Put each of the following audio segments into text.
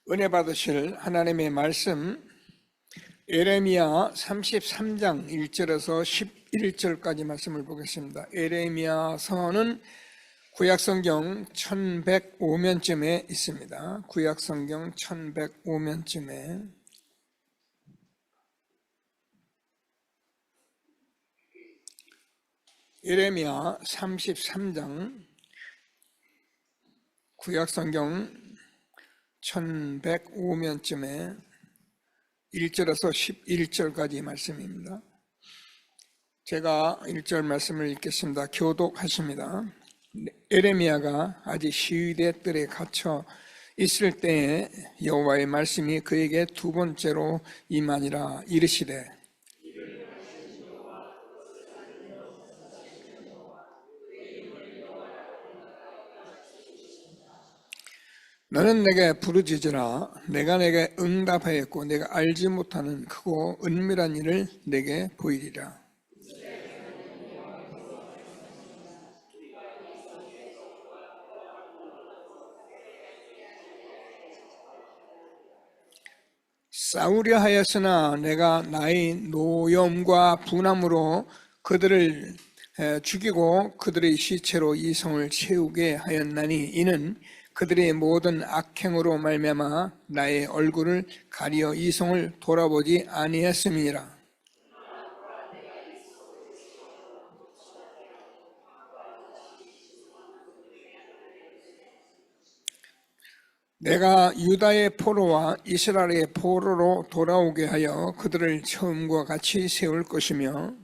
은혜 받으실 하나님의 말씀 에레미야 33장 1절에서 11절까지 말씀을 보겠습니다. 에레미야 서는 구약성경 1105면쯤에 있습니다. 구약성경 1105면쯤에 에레미야 33장 구약성경 1105면쯤에 1절에서 11절까지 말씀입니다. 제가 1절 말씀을 읽겠습니다. 교독하십니다. 에레미야가 아직 시위대 뜰에 갇혀 있을 때에 여호와의 말씀이 그에게 두 번째로 임하니라. 이르시되 너는 내게 부르짖으라. 내가 내게 응답하였고 내가 알지 못하는 크고 은밀한 일을 내게 보이리라. 싸우려 하였으나 내가 나의 노염과 분함으로 그들을 죽이고 그들의 시체로 이 성을 채우게 하였나니 이는 그들의 모든 악행으로 말미암아 나의 얼굴을 가리어 이 성을 돌아보지 아니했음이니라. 내가 유다의 포로와 이스라엘의 포로로 돌아오게 하여 그들을 처음과 같이 세울 것이며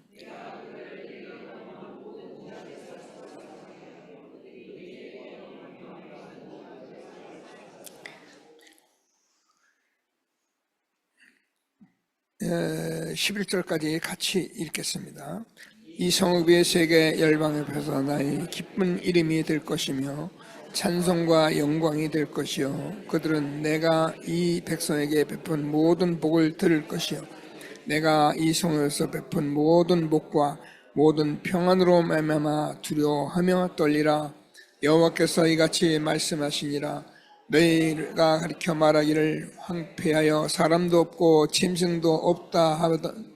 에 11절까지 같이 읽겠습니다. 이 성읍의 세계 열방 앞에서 나의 기쁜 이름이 될 것이며 찬송과 영광이 될 것이요 그들은 내가 이 백성에게 베푼 모든 복을 들을 것이요 내가 이 성에서 베푼 모든 복과 모든 평안으로 말미암아 두려워하며 떨리라. 여호와께서 이같이 말씀하시니라. 너희가 가리켜 말하기를 황폐하여 사람도 없고 짐승도 없다 하거든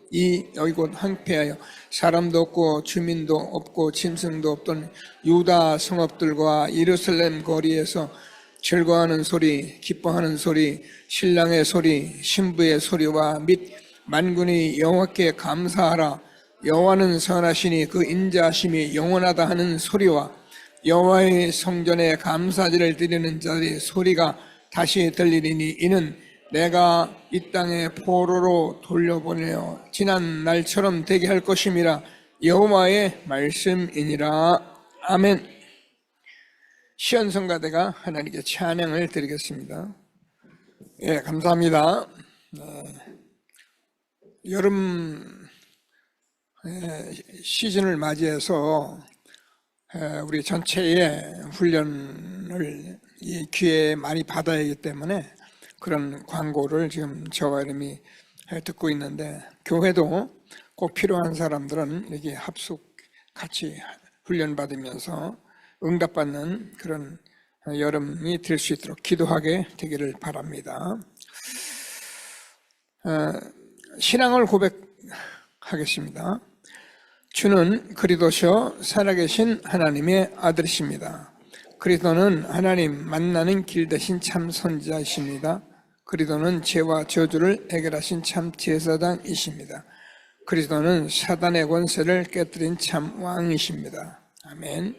여기 곧 황폐하여 사람도 없고 주민도 없고 짐승도 없던 유다 성읍들과 예루살렘 거리에서 즐거워하는 소리, 기뻐하는 소리, 신랑의 소리, 신부의 소리와 및 만군이 여호와께 감사하라. 여호와는 선하시니 그 인자하심이 영원하다 하는 소리와 여호와의 성전에 감사제를 드리는 자들의 소리가 다시 들리리니 이는 내가 이 땅에 포로로 돌려보내어 지난 날처럼 되게 할 것임이라. 여호와의 말씀이니라. 아멘. 시연성가대가 하나님께 찬양을 드리겠습니다. 예, 감사합니다. 여름 시즌을 맞이해서 우리 전체의 훈련을 이 기회에 많이 받아야 하기 때문에 그런 광고를 지금 저와 이름이 듣고 있는데 교회도 꼭 필요한 사람들은 여기 합숙 같이 훈련받으면서 응답받는 그런 여름이 될 수 있도록 기도하게 되기를 바랍니다. 신앙을 고백하겠습니다. 주는 그리스도시요 살아계신 하나님의 아들이십니다. 그리스도는 하나님 만나는 길 대신 참 선지자이십니다. 그리스도는 죄와 저주를 해결하신 참 제사장이십니다. 그리스도는 사단의 권세를 깨뜨린 참 왕이십니다. 아멘.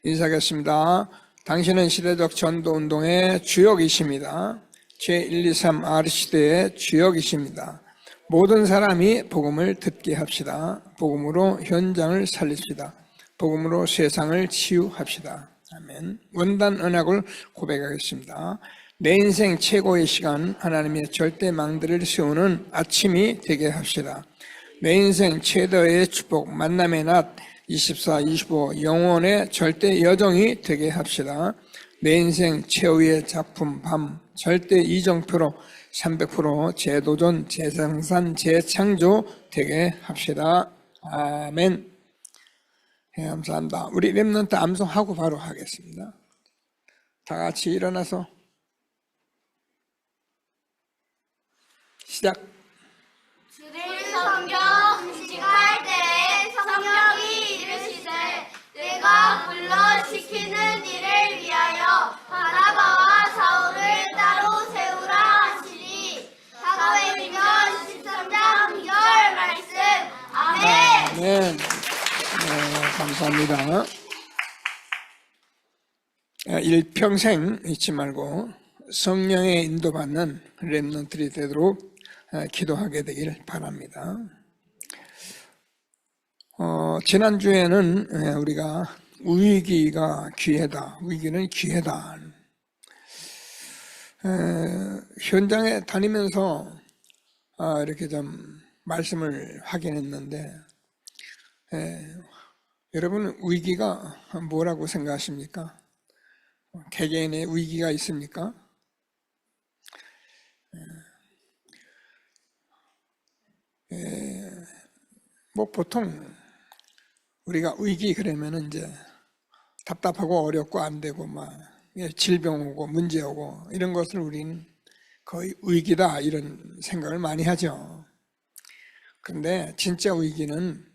인사하겠습니다. 당신은 시대적 전도운동의 주역이십니다. 제123 R시대의 주역이십니다. 모든 사람이 복음을 듣게 합시다. 복음으로 현장을 살립시다. 복음으로 세상을 치유합시다. 아멘. 원단 언약을 고백하겠습니다. 내 인생 최고의 시간 하나님의 절대 망대를 세우는 아침이 되게 합시다. 내 인생 최대의 축복 만남의 낮 24, 25 영원의 절대 여정이 되게 합시다. 내 인생 최후의 작품 밤 절대 이정표로 300% 재도전, 재생산, 재창조 되게 합시다. 아멘. 네, 감사합니다. 우리 렘넌트 암송하고 바로 하겠습니다. 다 같이 일어나서 시작. 주를 섬겨 음식할 때에 성령이 이르시되 내가 불러시키는 일을 위하여 바나바와 사울을 따로 세우라 하시니. 사도행전 13장 2절 말씀. 아멘. 네, 감사합니다. 일평생 잊지 말고 성령의 인도받는 렘넌트들이 되도록 기도하게 되길 바랍니다. 지난주에는 우리가 위기가 기회다, 위기는 기회다. 현장에 다니면서 이렇게 좀 말씀을 확인했는데, 여러분 위기가 뭐라고 생각하십니까? 개개인의 위기가 있습니까? 뭐 보통 우리가 위기 그러면은 이제 답답하고 어렵고 안 되고 막 질병 오고 문제 오고 이런 것을 우리는 거의 위기다 이런 생각을 많이 하죠. 그런데 진짜 위기는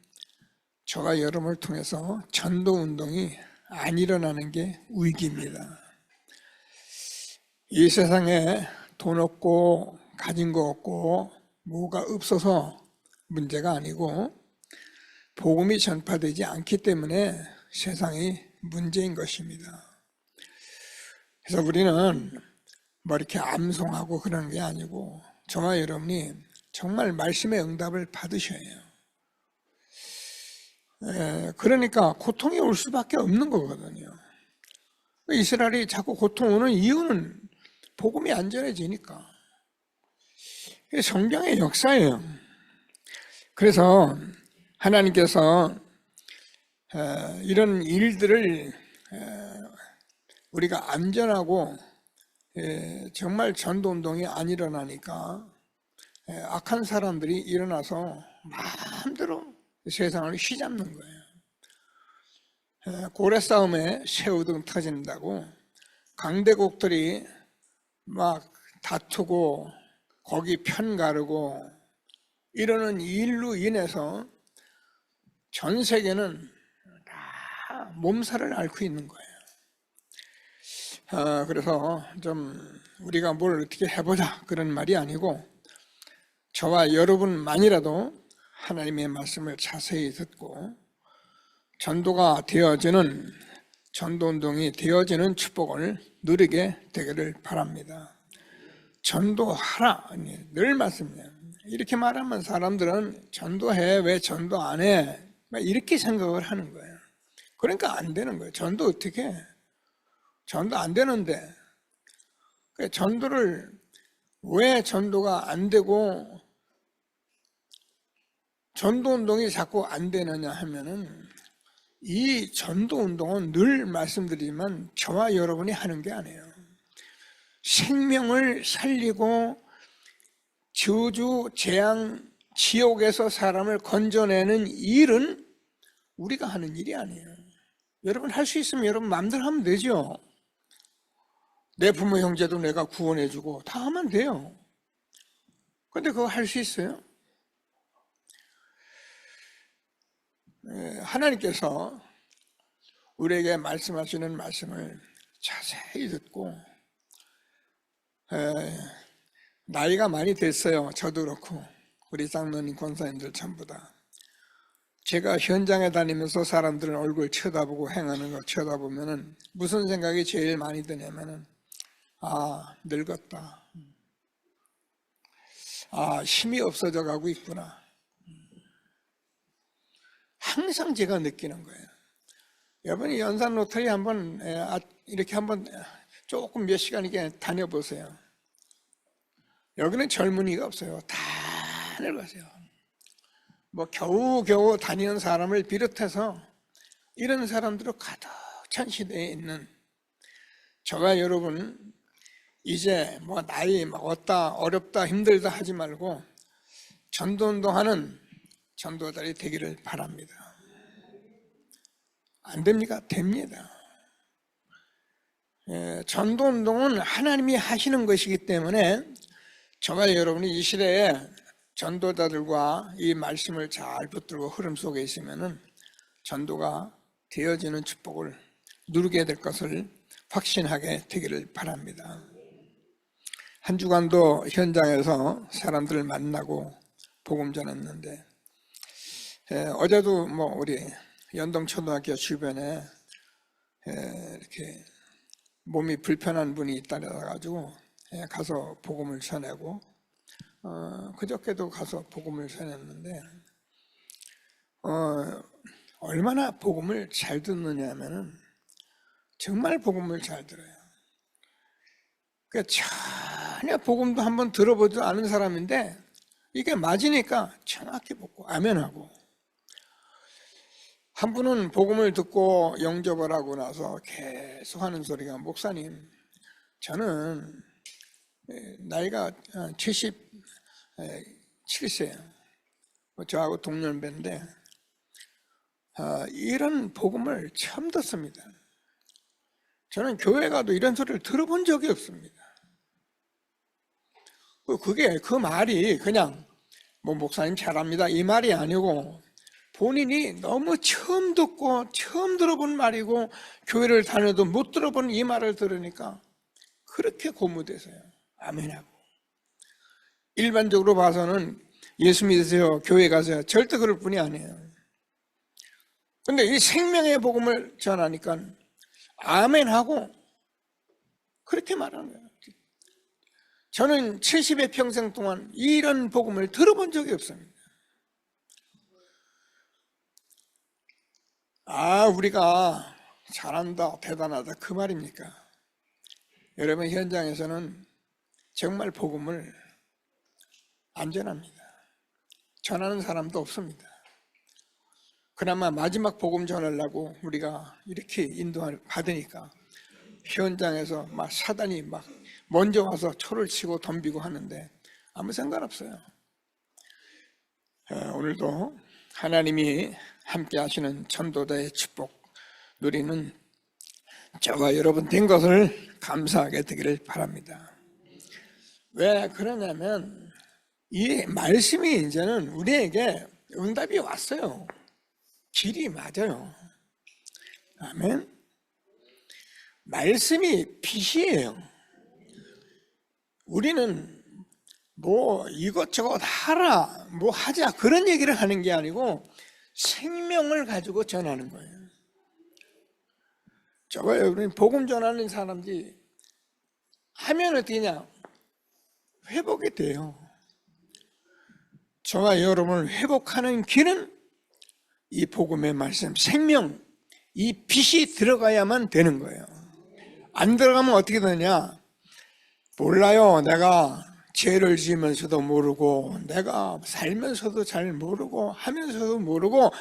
저와 여러분을 통해서 전도 운동이 안 일어나는 게 위기입니다. 이 세상에 돈 없고 가진 거 없고 뭐가 없어서 문제가 아니고 복음이 전파되지 않기 때문에 세상이 문제인 것입니다. 그래서 우리는 뭐 이렇게 암송하고 그런 게 아니고 저와 여러분이 정말 말씀의 응답을 받으셔야 해요. 그러니까 고통이 올 수밖에 없는 거거든요. 이스라엘이 자꾸 고통 오는 이유는 복음이 안 전해지니까. 이게 성경의 역사예요. 그래서 하나님께서 이런 일들을 우리가 안전하고 정말 전도운동이 안 일어나니까 악한 사람들이 일어나서 마음대로 세상을 휘잡는 거예요. 고래 싸움에 새우등 터진다고 강대국들이 막 다투고 거기 편 가르고 이러는 일로 인해서 전 세계는 다 몸살을 앓고 있는 거예요. 그래서 좀 우리가 뭘 어떻게 해보자 그런 말이 아니고 저와 여러분만이라도 하나님의 말씀을 자세히 듣고 전도가 되어지는 전도운동이 되어지는 축복을 누리게 되기를 바랍니다. 전도하라 늘 말씀이에요. 이렇게 말하면 사람들은 전도해 왜 전도 안 해? 이렇게 생각을 하는 거예요. 그러니까 안 되는 거예요. 전도 어떻게 해? 전도 안 되는데 전도를 왜 전도가 안 되고 전도운동이 자꾸 안 되느냐 하면은 이 전도운동은 늘 말씀드리지만 저와 여러분이 하는 게 아니에요. 생명을 살리고 저주, 재앙, 지옥에서 사람을 건져내는 일은 우리가 하는 일이 아니에요. 여러분 할 수 있으면 여러분 마음대로 하면 되죠. 내 부모 형제도 내가 구원해주고 다 하면 돼요. 그런데 그거 할 수 있어요? 하나님께서 우리에게 말씀하시는 말씀을 자세히 듣고 나이가 많이 됐어요. 저도 그렇고 우리 장로님 권사님들 전부 다. 제가 현장에 다니면서 사람들은 얼굴 쳐다보고 행하는 거 쳐다보면은 무슨 생각이 제일 많이 드냐면은 늙었다. 힘이 없어져 가고 있구나. 항상 제가 느끼는 거예요. 여러분이 연산 로터리 한번 이렇게 한번 조금 몇 시간 이렇게 다녀보세요. 여기는 젊은이가 없어요. 다 늙었어요. 뭐 겨우겨우 다니는 사람을 비롯해서 이런 사람들로 가득 찬 시대에 있는 저와 여러분 이제 뭐 나이 먹었다 어렵다 힘들다 하지 말고 전도운동하는 전도자들이 되기를 바랍니다. 안 됩니까? 됩니다. 전도운동은 하나님이 하시는 것이기 때문에 저와 여러분이 이 시대에 전도자들과 이 말씀을 잘 붙들고 흐름 속에 있으면은 전도가 되어지는 축복을 누리게 될 것을 확신하게 되기를 바랍니다. 한 주간도 현장에서 사람들을 만나고 복음 전했는데, 어제도 우리 연동초등학교 주변에 이렇게 몸이 불편한 분이 있다 그래가지고 가서 복음을 전하고, 그저께도 가서 복음을 전했는데, 얼마나 복음을 잘 듣느냐 하면은 정말 복음을 잘 들어요. 전혀 복음도 한번 들어보지도 않은 사람인데 이게 맞으니까 정확히 보고 아멘하고, 한 분은 복음을 듣고 영접을 하고 나서 계속 하는 소리가, 목사님, 저는 나이가 77세예요. 저하고 동년배인데 이런 복음을 처음 듣습니다. 저는 교회 가도 이런 소리를 들어본 적이 없습니다. 그 말이 그냥 목사님 잘합니다 이 말이 아니고, 본인이 너무 처음 듣고 처음 들어본 말이고 교회를 다녀도 못 들어본 이 말을 들으니까 그렇게 고무돼서요 아멘하고, 일반적으로 봐서는 예수 믿으세요, 교회 가세요, 절대 그럴 뿐이 아니에요. 근데 이 생명의 복음을 전하니까 아멘하고 그렇게 말하는 거예요. 저는 70의 평생 동안 이런 복음을 들어본 적이 없습니다. 우리가 잘한다, 대단하다 그 말입니까? 여러분, 현장에서는 정말 복음을 안 전합니다. 전하는 사람도 없습니다. 그나마 마지막 복음 전하려고 우리가 이렇게 인도를 받으니까 현장에서 막 사단이 막 먼저 와서 초를 치고 덤비고 하는데 아무 상관없어요. 오늘도 하나님이 함께 하시는 전도자의 축복 누리는 저와 여러분 된 것을 감사하게 되기를 바랍니다. 왜 그러냐면 이 말씀이 이제는 우리에게 응답이 왔어요. 길이 맞아요. 아멘. 말씀이 빛이에요. 우리는 이것저것 하라, 하자 그런 얘기를 하는 게 아니고 생명을 가지고 전하는 거예요. 저와 여러분이 복음 전하는 사람들이 하면 어떻게냐? 회복이 돼요. 저와 여러분을 회복하는 길은 이 복음의 말씀, 생명, 이 빛이 들어가야만 되는 거예요. 안 들어가면 어떻게 되냐? 몰라요. 내가 죄를 지으면서도 모르고, 내가 살면서도 잘 모르고, 하면서도 모르고,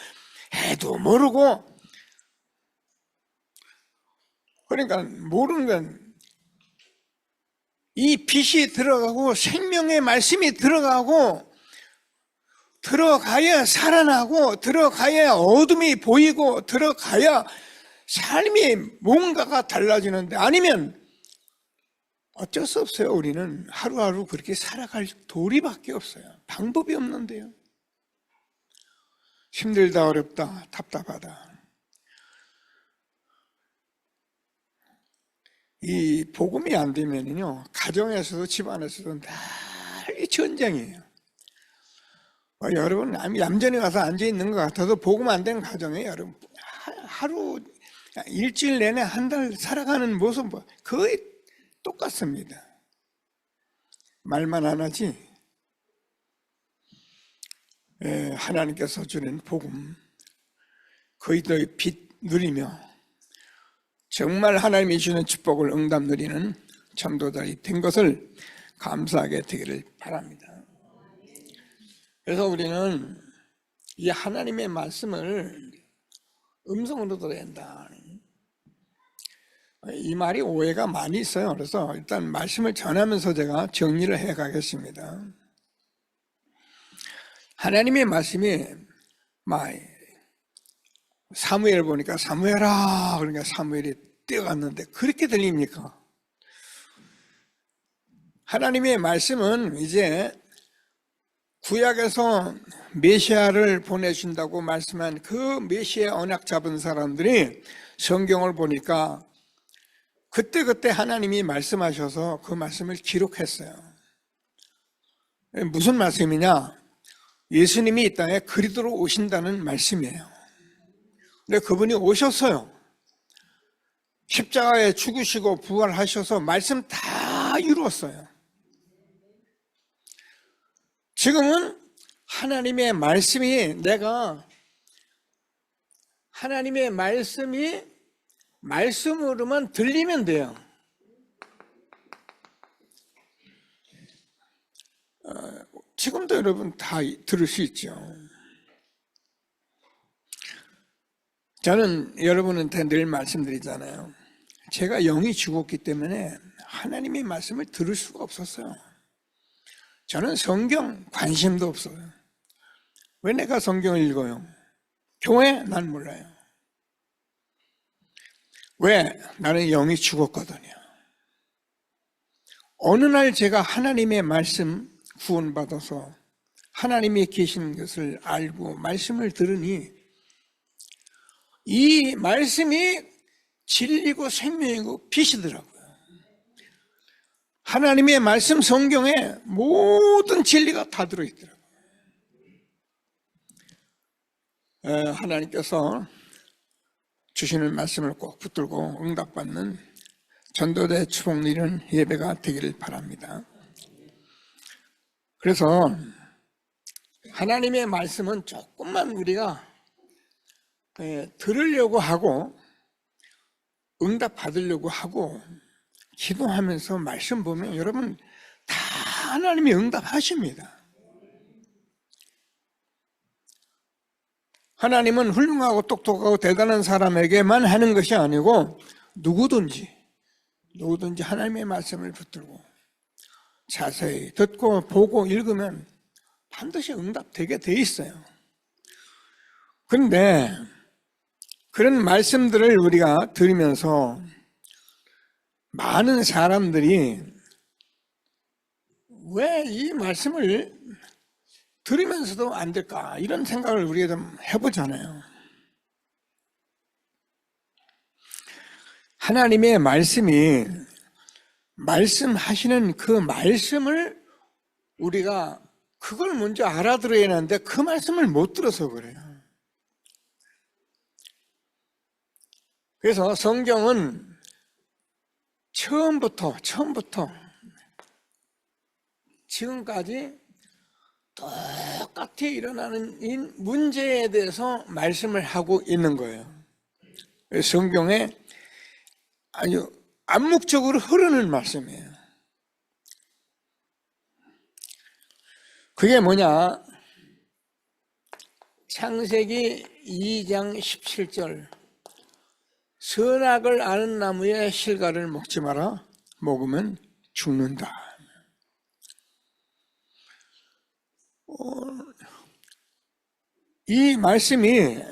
해도 모르고. 그러니까 모르는 건 이 빛이 들어가고 생명의 말씀이 들어가고 들어가야 살아나고, 들어가야 어둠이 보이고, 들어가야 삶이 뭔가가 달라지는데, 아니면 어쩔 수 없어요. 우리는 하루하루 그렇게 살아갈 도리밖에 없어요. 방법이 없는데요. 힘들다, 어렵다, 답답하다. 이 복음이 안 되면요, 가정에서도 집안에서도 늘 전쟁이에요. 여러분 얌전히 가서 앉아있는 것 같아도 복음 안 된 가정에 여러분 하루 일주일 내내 한 달 살아가는 모습 거의 똑같습니다. 말만 안 하지. 하나님께서 주는 복음, 그리스도의 빛 누리며 정말 하나님이 주는 축복을 응답 누리는 전도자이 된 것을 감사하게 되기를 바랍니다. 그래서 우리는 이 하나님의 말씀을 음성으로 들어야 한다. 이 말이 오해가 많이 있어요. 그래서 일단 말씀을 전하면서 제가 정리를 해 가겠습니다. 하나님의 말씀이 사무엘 보니까 사무엘아, 그러니까 사무엘이 뛰어갔는데 그렇게 들립니까? 하나님의 말씀은 이제 구약에서 메시아를 보내준다고 말씀한 그 메시아 언약 잡은 사람들이 성경을 보니까 그때그때 하나님이 말씀하셔서 그 말씀을 기록했어요. 무슨 말씀이냐? 예수님이 이 땅에 그리스도로 오신다는 말씀이에요. 근데 그분이 오셨어요. 십자가에 죽으시고 부활하셔서 말씀 다 이루었어요. 지금은 하나님의 말씀이 하나님의 말씀이 말씀으로만 들리면 돼요. 지금도 여러분 다 들을 수 있죠. 저는 여러분한테 늘 말씀드리잖아요. 제가 영이 죽었기 때문에 하나님의 말씀을 들을 수가 없었어요. 저는 성경 관심도 없어요. 왜 내가 성경을 읽어요? 교회? 난 몰라요. 왜? 나는 영이 죽었거든요. 어느 날 제가 하나님의 말씀 구원받아서 하나님이 계신 것을 알고 말씀을 들으니 이 말씀이 진리고 생명이고 빛이더라고요. 하나님의 말씀 성경에 모든 진리가 다 들어있더라고요. 하나님께서 주시는 말씀을 꼭 붙들고 응답받는 전도대 추복리는 예배가 되기를 바랍니다. 그래서 하나님의 말씀은 조금만 우리가 들으려고 하고 응답 받으려고 하고 기도하면서 말씀 보면 여러분 다 하나님이 응답하십니다. 하나님은 훌륭하고 똑똑하고 대단한 사람에게만 하는 것이 아니고 누구든지 하나님의 말씀을 붙들고 자세히 듣고 보고 읽으면 반드시 응답되게 돼 있어요. 그런데 그런 말씀들을 우리가 들으면서 많은 사람들이 왜 이 말씀을 들으면서도 안 될까 이런 생각을 우리가 좀 해보잖아요. 하나님의 말씀이 말씀하시는 그 말씀을 우리가 그걸 먼저 알아들어야 하는데 그 말씀을 못 들어서 그래요. 그래서 성경은 처음부터 지금까지 똑같이 일어나는 이 문제에 대해서 말씀을 하고 있는 거예요. 성경에 아주 암묵적으로 흐르는 말씀이에요. 그게 뭐냐? 창세기 2장 17절 선악을 아는 나무의 실과를 먹지 마라. 먹으면 죽는다. 이 말씀이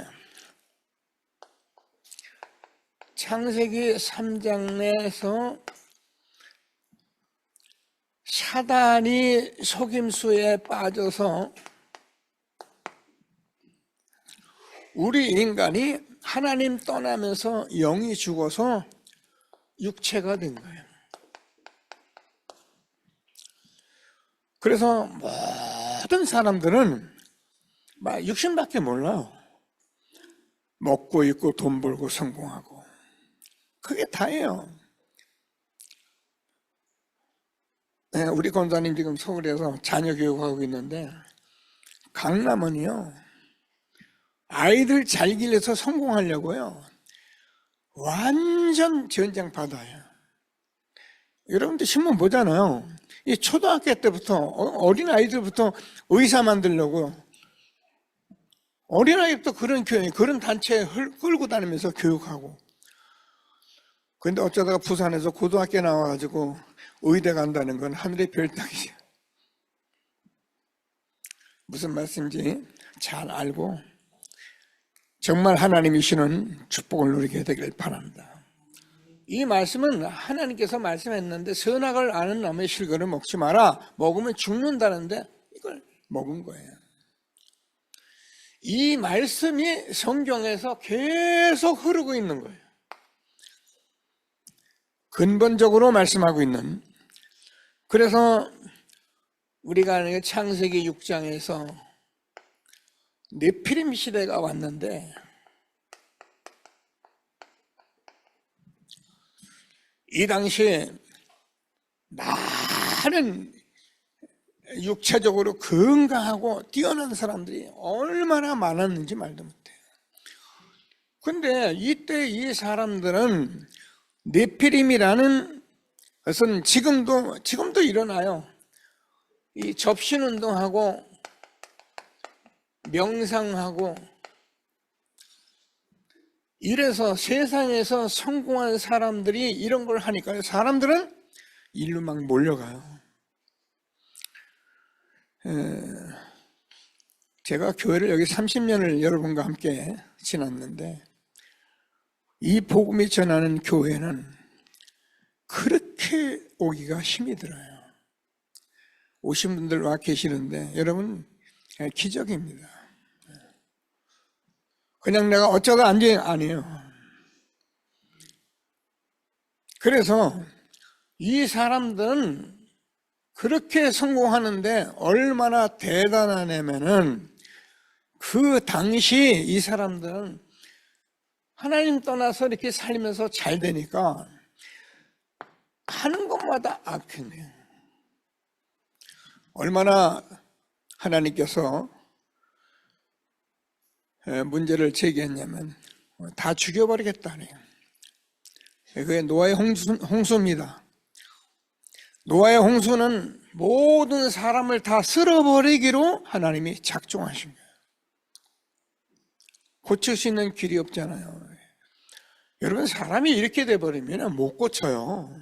창세기 3장 내에서 사단이 속임수에 빠져서 우리 인간이 하나님 떠나면서 영이 죽어서 육체가 된 거예요. 그래서 모든 사람들은 막 육신밖에 몰라요. 먹고 입고 돈 벌고 성공하고 그게 다예요. 네, 우리 권사님 지금 서울에서 자녀 교육하고 있는데 강남은요 아이들 잘 길러서 성공하려고요 완전 전쟁바다예요. 여러분들 신문 보잖아요. 이 초등학교 때부터 어린 아이들부터 의사 만들려고 어린 아이부터 그런 교회 그런 단체에 끌고 다니면서 교육하고. 그런데 어쩌다가 부산에서 고등학교 나와가지고 의대 간다는 건 하늘의 별 따기죠. 무슨 말씀인지 잘 알고 정말 하나님이시는 축복을 누리게 되길 바랍니다. 이 말씀은 하나님께서 말씀했는데 선악을 아는 나무의 실과를 먹지 마라. 먹으면 죽는다는데 이걸 먹은 거예요. 이 말씀이 성경에서 계속 흐르고 있는 거예요. 근본적으로 말씀하고 있는. 그래서 우리가 창세기 6장에서 네피림 시대가 왔는데 이 당시에 많은 육체적으로 건강하고 뛰어난 사람들이 얼마나 많았는지 말도 못해요. 근데 이때 이 사람들은 네피림이라는 것은 지금도 일어나요. 이 접신운동하고 명상하고 이래서 세상에서 성공한 사람들이 이런 걸 하니까 사람들은 일로 막 몰려가요. 제가 교회를 여기 30년을 여러분과 함께 지났는데 이 복음이 전하는 교회는 그렇게 오기가 힘이 들어요. 오신 분들 와 계시는데 여러분 기적입니다. 그냥 내가 어쩌다 앉은 아니에요. 그래서 이 사람들은 그렇게 성공하는데 얼마나 대단하냐면은 그 당시 이 사람들은 하나님 떠나서 이렇게 살면서 잘 되니까 하는 것마다 악행해요. 얼마나 하나님께서 문제를 제기했냐면 다 죽여버리겠다네요. 그게 노아의 홍수입니다. 노아의 홍수는 모든 사람을 다 쓸어버리기로 하나님이 작정하신 거예요. 고칠 수 있는 길이 없잖아요. 여러분 사람이 이렇게 돼버리면 못 고쳐요.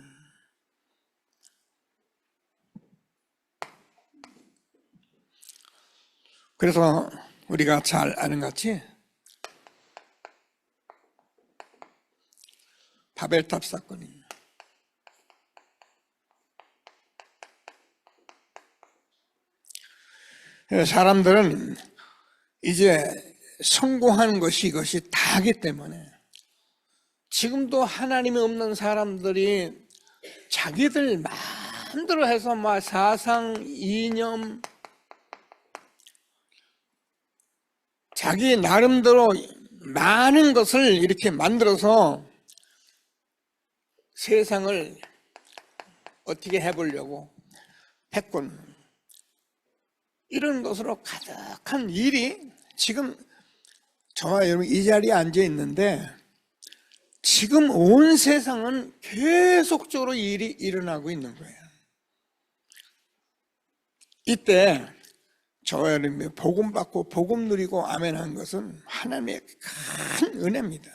그래서 우리가 잘 아는 것 같이 바벨탑 사건입니다. 사람들은 이제 성공한 것이 이것이 다기 때문에 지금도 하나님이 없는 사람들이 자기들 마음대로 해서 막 사상, 이념, 자기 나름대로 많은 것을 이렇게 만들어서 세상을 어떻게 해보려고 패권 이런 것으로 가득한 일이 지금 저와 여러분 이 자리에 앉아 있는데 지금 온 세상은 계속적으로 일이 일어나고 있는 거예요. 이때 저와 여러분이 복음 받고 복음 누리고 아멘한 것은 하나님의 큰 은혜입니다.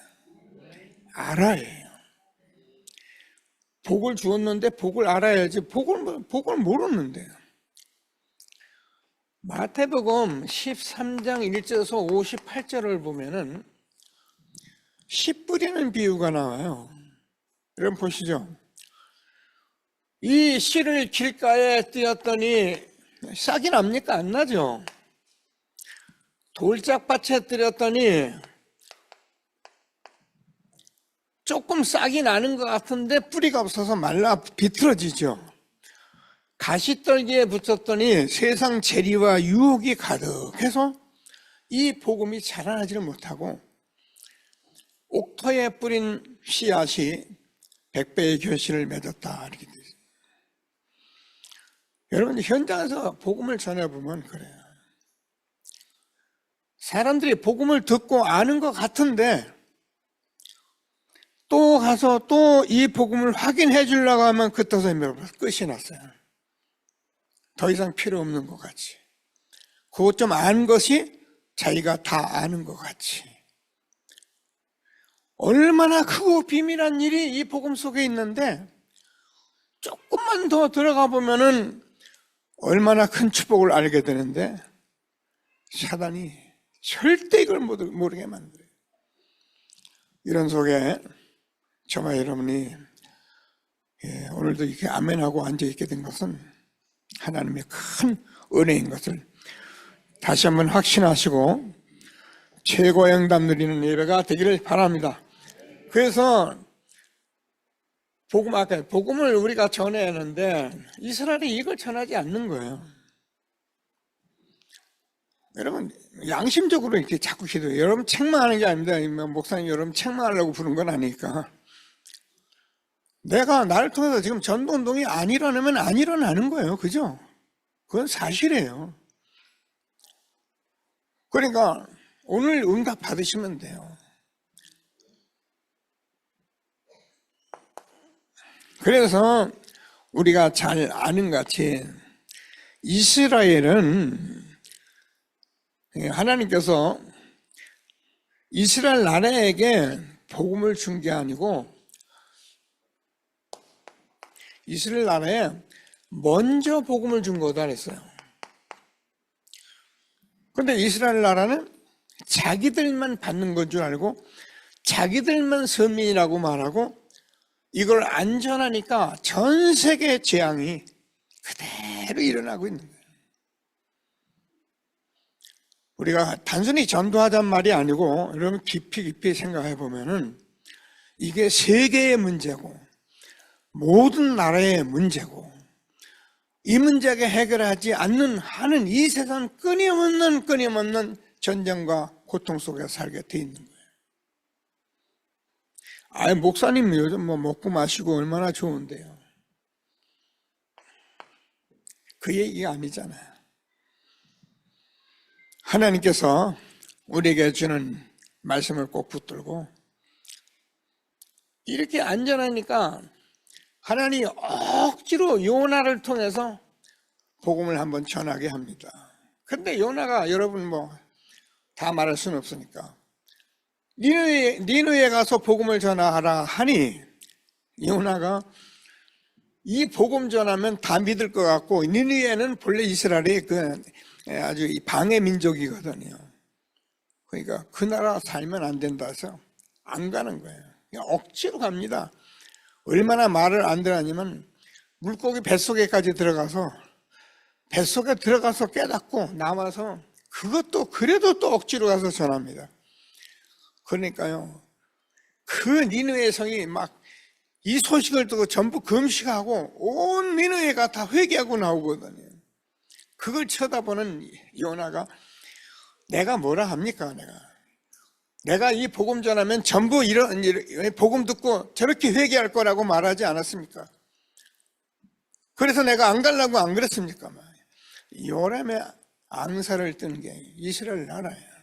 알아야 해요. 복을 주었는데 복을 알아야지 복을 모르는데요. 마태복음 13장 1절에서 58절을 보면은 씨 뿌리는 비유가 나와요. 여러분 보시죠. 이 씨를 길가에 띄었더니 싹이 납니까? 안 나죠. 돌짝밭에 띄었더니 조금 싹이 나는 것 같은데 뿌리가 없어서 말라 비틀어지죠. 가시떨기에 붙였더니 세상 재리와 유혹이 가득해서 이 복음이 자라나지를 못하고 옥토에 뿌린 씨앗이 100배의 결실을 맺었다 이렇게 되어 있습니다. 여러분 현장에서 복음을 전해보면 그래요. 사람들이 복음을 듣고 아는 것 같은데 또 가서 또 이 복음을 확인해 주려고 하면 그때서 끝이 났어요. 더 이상 필요 없는 것 같이. 그것 좀 아는 것이 자기가 다 아는 것 같이. 얼마나 크고 비밀한 일이 이 복음 속에 있는데 조금만 더 들어가 보면은 얼마나 큰 축복을 알게 되는데 사단이 절대 이걸 모르게 만들어요. 이런 속에 저와 여러분이 오늘도 이렇게 아멘하고 앉아있게 된 것은 하나님의 큰 은혜인 것을 다시 한번 확신하시고 최고의 응답 누리는 예배가 되기를 바랍니다. 그래서 복음을 우리가 전해야 하는데 이스라엘이 이걸 전하지 않는 거예요. 여러분 양심적으로 이렇게 자꾸 기도해요. 여러분 책망하는 게 아닙니다. 목사님 여러분 책망하려고 부른 건 아니니까. 내가 나를 통해서 지금 전도운동이 안 일어나면 안 일어나는 거예요. 그죠? 그건 사실이에요. 그러니까 오늘 응답 받으시면 돼요. 그래서 우리가 잘 아는 같이 이스라엘은 하나님께서 이스라엘 나라에게 복음을 준 게 아니고 이스라엘 나라에 먼저 복음을 준 거다 그랬어요. 그런데 이스라엘 나라는 자기들만 받는 건 줄 알고 자기들만 선민이라고 말하고 이걸 안전하니까 전 세계 재앙이 그대로 일어나고 있는 거예요. 우리가 단순히 전도하자는 말이 아니고 여러분 깊이 생각해 보면은 이게 세계의 문제고 모든 나라의 문제고 이 문제가 해결하지 않는 한은 이 세상 끊임없는 전쟁과 고통 속에 살게 돼 있는 거예요. 목사님 요즘 먹고 마시고 얼마나 좋은데요. 그 얘기가 아니잖아요. 하나님께서 우리에게 주는 말씀을 꼭 붙들고 이렇게 안전하니까 하나님이 억지로 요나를 통해서 복음을 한번 전하게 합니다. 근데 요나가 여러분 다 말할 수는 없으니까 니느웨에 가서 복음을 전하라 하니 요나가 이 복음 전하면 다 믿을 것 같고 니느웨는 본래 이스라엘이 아주 방해 민족이거든요. 그러니까 그 나라 살면 안 된다 해서 안 가는 거예요. 그냥 억지로 갑니다. 얼마나 말을 안 들었냐면 물고기 뱃속에까지 들어가서 뱃속에 들어가서 깨닫고 나와서 그것도 그래도 또 억지로 가서 전합니다. 그러니까요 그 니느웨 성이 막 이 소식을 듣고 전부 금식하고 온 니느웨가 다 회개하고 나오거든요. 그걸 쳐다보는 요나가 내가 뭐라 합니까? 내가 이 복음 전하면 전부 이런 복음 듣고 저렇게 회개할 거라고 말하지 않았습니까? 그래서 내가 안 가려고 안 그랬습니까? 요람에 앙사를 뜨는 게 이스라엘 나라예요.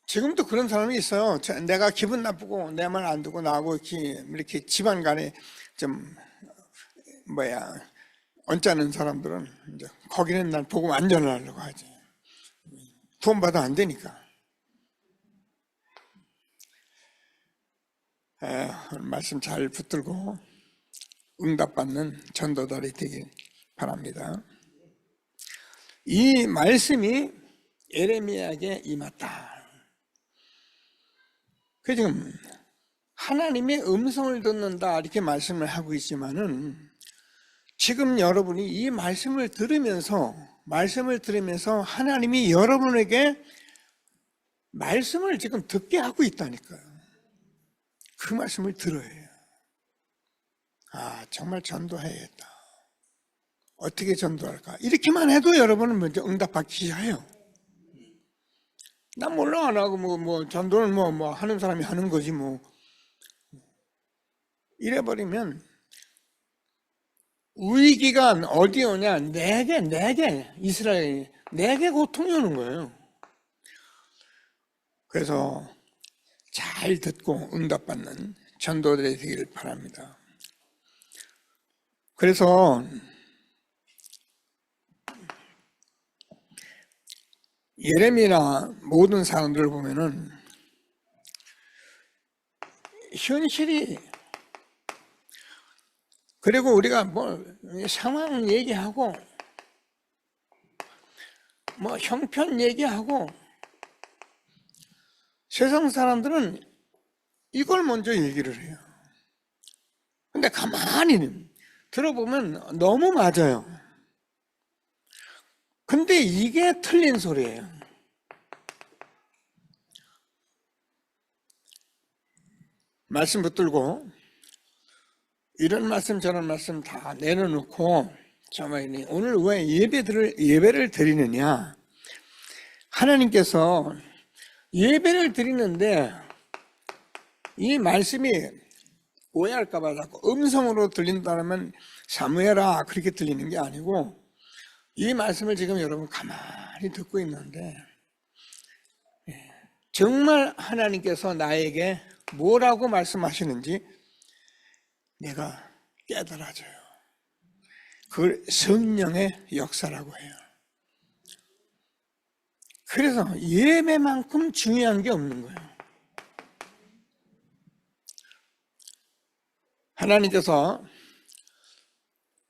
지금도 그런 사람이 있어요. 내가 기분 나쁘고 내 말 안 듣고 나하고 이렇게 집안 간에 좀 언짢은 사람들은 이제 거기는 난 복음 안 전하려고 하지. 돈 받아 안 되니까. 말씀 잘 붙들고 응답받는 전도달이 되길 바랍니다. 이 말씀이 예레미야에게 임했다. 그 지금 하나님의 음성을 듣는다 이렇게 말씀을 하고 있지만은 지금 여러분이 이 말씀을 들으면서 하나님이 여러분에게 말씀을 지금 듣게 하고 있다니까요. 그 말씀을 들어야 해요. 정말 전도해야겠다. 어떻게 전도할까? 이렇게만 해도 여러분은 먼저 응답받기 해요. 난 몰라 안 하고 전도는 하는 사람이 하는 거지 이래버리면 위기가 어디 오냐? 내게 이스라엘이 내게 고통이 오는 거예요. 그래서 잘 듣고 응답받는 전도들이 되기를 바랍니다. 그래서 예레미야나 모든 사람들을 보면은 현실이 그리고 우리가 상황 얘기하고 형편 얘기하고 세상 사람들은 이걸 먼저 얘기를 해요. 근데 가만히 들어보면 너무 맞아요. 근데 이게 틀린 소리예요. 말씀 붙들고 이런 말씀 저런 말씀 다 내려놓고 정말 오늘 왜 예배를 드리느냐? 하나님께서 예배를 드리는데 이 말씀이 오해할까봐 자꾸 음성으로 들린다면 사무엘아 그렇게 들리는 게 아니고 이 말씀을 지금 여러분 가만히 듣고 있는데 정말 하나님께서 나에게 뭐라고 말씀하시는지 내가 깨달아져요. 그걸 성령의 역사라고 해요. 그래서 예배만큼 중요한 게 없는 거예요. 하나님께서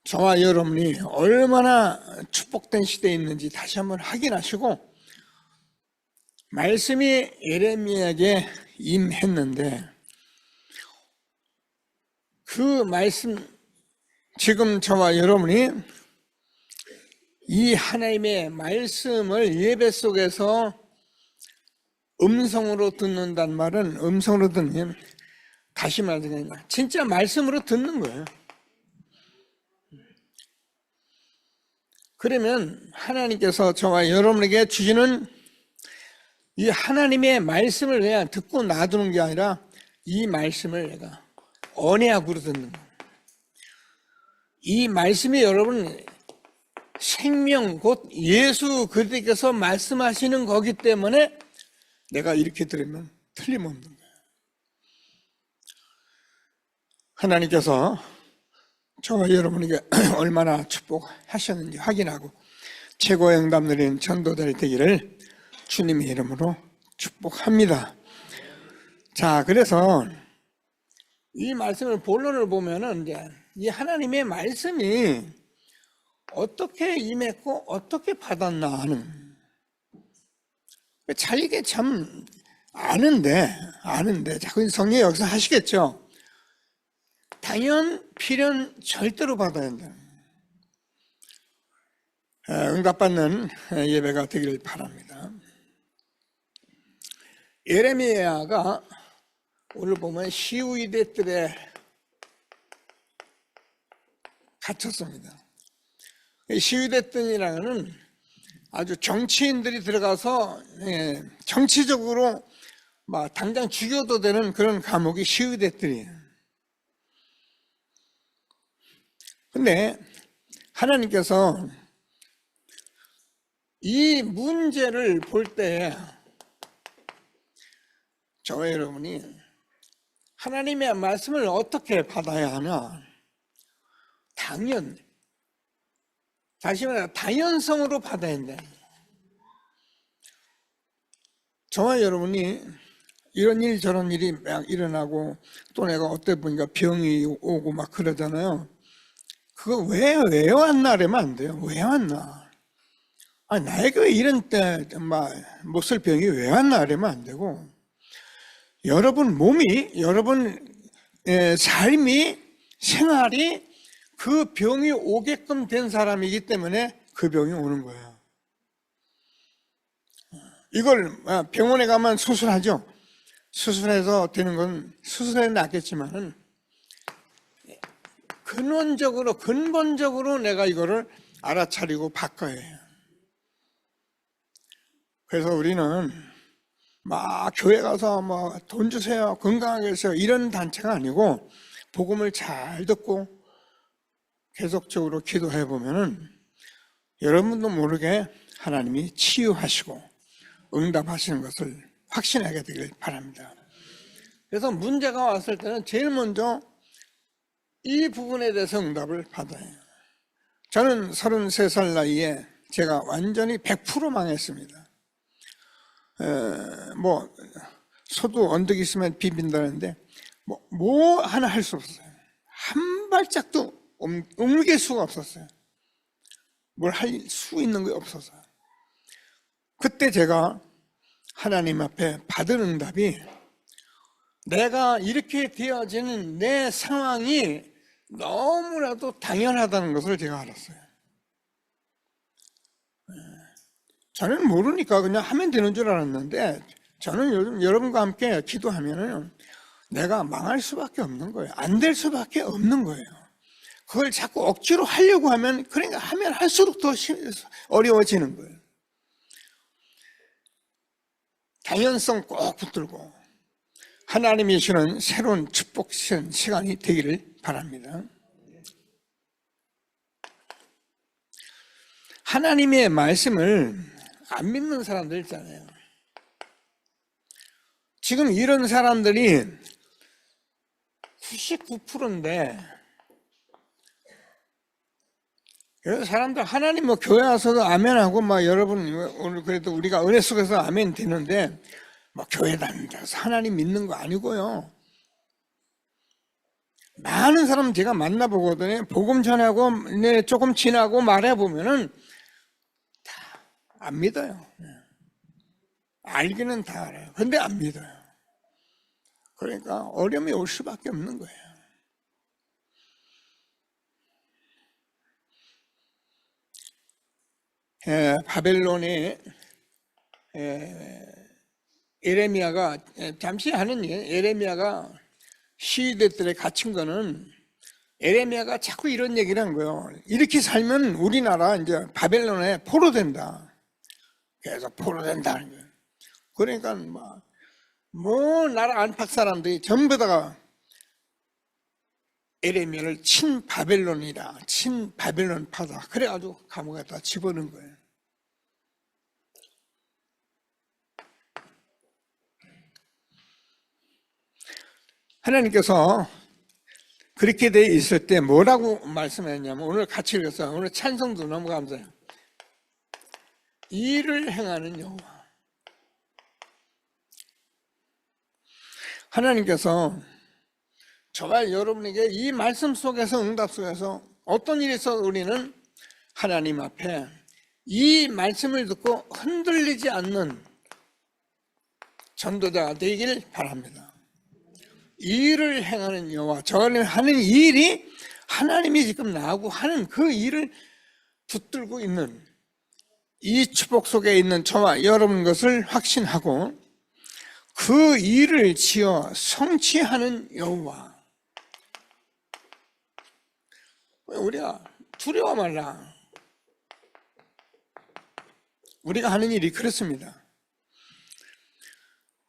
저와 여러분이 얼마나 축복된 시대에 있는지 다시 한번 확인하시고 말씀이 예레미야에게 임했는데 그 말씀 지금 저와 여러분이 이 하나님의 말씀을 예배 속에서 음성으로 듣는다는 말은 음성으로 듣는 다시 말하면 진짜 말씀으로 듣는 거예요. 그러면 하나님께서 저와 여러분에게 주시는 이 하나님의 말씀을 그냥 듣고 놔두는 게 아니라 이 말씀을 내가 언약으로 듣는 거예요. 이 말씀이 여러분 생명 곧 예수 그리스도께서 말씀하시는 거기 때문에 내가 이렇게 들으면 틀림없는 거예요. 하나님께서 저와 여러분에게 얼마나 축복하셨는지 확인하고 최고의 응답 누리는 전도자들이 되기를 주님의 이름으로 축복합니다. 자, 그래서 이 말씀을 본론을 보면은 이제 이 하나님의 말씀이 어떻게 임했고 어떻게 받았나 하는 잘 이게 참 아는데 자꾸 성령의 역사 하시겠죠. 당연 필연 절대로 받아야 한다. 응답받는 예배가 되기를 바랍니다. 예레미야가 오늘 보면 시위대 뜰에 갇혔습니다. 시위대 뜰이라는 아주 정치인들이 들어가서 정치적으로 막 당장 죽여도 되는 그런 감옥이 시위대 뜰이에요. 근데 하나님께서 이 문제를 볼 때 저와 여러분이 하나님의 말씀을 어떻게 받아야 하나? 다시 말해 당연성으로 받아야 한다. 저와 여러분이 이런 일 저런 일이 막 일어나고 또 내가 어때 보니까 병이 오고 막 그러잖아요. 그거 왜 왔나 그러면 안 돼요. 왜 왔나? 아니, 나에게 왜 이런 때 막 목설병이 왜 왔나 그러면 안 되고 여러분 몸이 여러분 삶이 생활이 그 병이 오게끔 된 사람이기 때문에 그 병이 오는 거예요. 이걸 병원에 가면 수술하죠. 수술해서 되는 건 수술에 낫겠지만은 근본적으로 내가 이거를 알아차리고 바꿔야 해요. 그래서 우리는 막 교회 가서 뭐 돈 주세요, 건강하게 해주세요 이런 단체가 아니고 복음을 잘 듣고 계속적으로 기도해 보면은 여러분도 모르게 하나님이 치유하시고 응답하시는 것을 확신하게 되길 바랍니다. 그래서 문제가 왔을 때는 제일 먼저 이 부분에 대해서 응답을 받아요. 저는 33살 나이에 제가 완전히 100% 망했습니다. 뭐 소도 언덕 있으면 비빈다는데 뭐 하나 할 수 없어요. 한 발짝도 옮길 수가 없었어요. 뭘 할 수 있는 게 없어서. 그때 제가 하나님 앞에 받은 응답이 내가 이렇게 되어지는 내 상황이 너무나도 당연하다는 것을 제가 알았어요. 저는 모르니까 그냥 하면 되는 줄 알았는데 저는 요즘 여러분과 함께 기도하면은 내가 망할 수밖에 없는 거예요. 안 될 수밖에 없는 거예요. 그걸 자꾸 억지로 하려고 하면, 그러니까 하면 할수록 더 어려워지는 거예요. 당연성 꼭 붙들고 하나님이 주는 새로운 축복 시간이 되기를 바랍니다. 하나님의 말씀을 안 믿는 사람들 있잖아요. 지금 이런 사람들이 99%인데, 그래서 사람들 하나님 뭐 교회 와서도 아멘하고 막 여러분 오늘 그래도 우리가 은혜 속에서 아멘 되는데 뭐 교회 다닌다고 하나님 믿는 거 아니고요. 많은 사람 제가 만나보거든요. 복음 전하고 조금 지나고 말해보면은 다 안 믿어요. 알기는 다 알아요. 근데 안 믿어요. 그러니까 어려움이 올 수밖에 없는 거예요. 바벨론의 예레미야가 잠시 하는 예레미야가 시위대들에 갇힌 거는 예레미야가 자꾸 이런 얘기를 한 거예요. 이렇게 살면 우리나라 이제 바벨론에 포로된다. 계속 포로된다는 거예요. 그러니까 뭐 나라 안팎 사람들이 전부 다가 예레미야를 친바벨론이다, 친바벨론파다. 그래가지고 감옥에다 집어넣은 거예요. 하나님께서 그렇게 돼 있을 때 뭐라고 말씀했냐면, 오늘 같이 읽었어요. 오늘 찬송도 너무 감사해요. 일을 행하는 여호와. 하나님께서 저와 여러분에게 이 말씀 속에서, 응답 속에서 어떤 일이 있어도 우리는 하나님 앞에 이 말씀을 듣고 흔들리지 않는 전도자가 되길 바랍니다. 일을 행하는 여호와, 저는 하는 일이 하나님이 지금 나하고 하는 그 일을 붙들고 있는, 이 축복 속에 있는 저와 여러분 것을 확신하고 그 일을 지어 성취하는 여호와. 우리가 두려워 말라. 우리가 하는 일이 그렇습니다.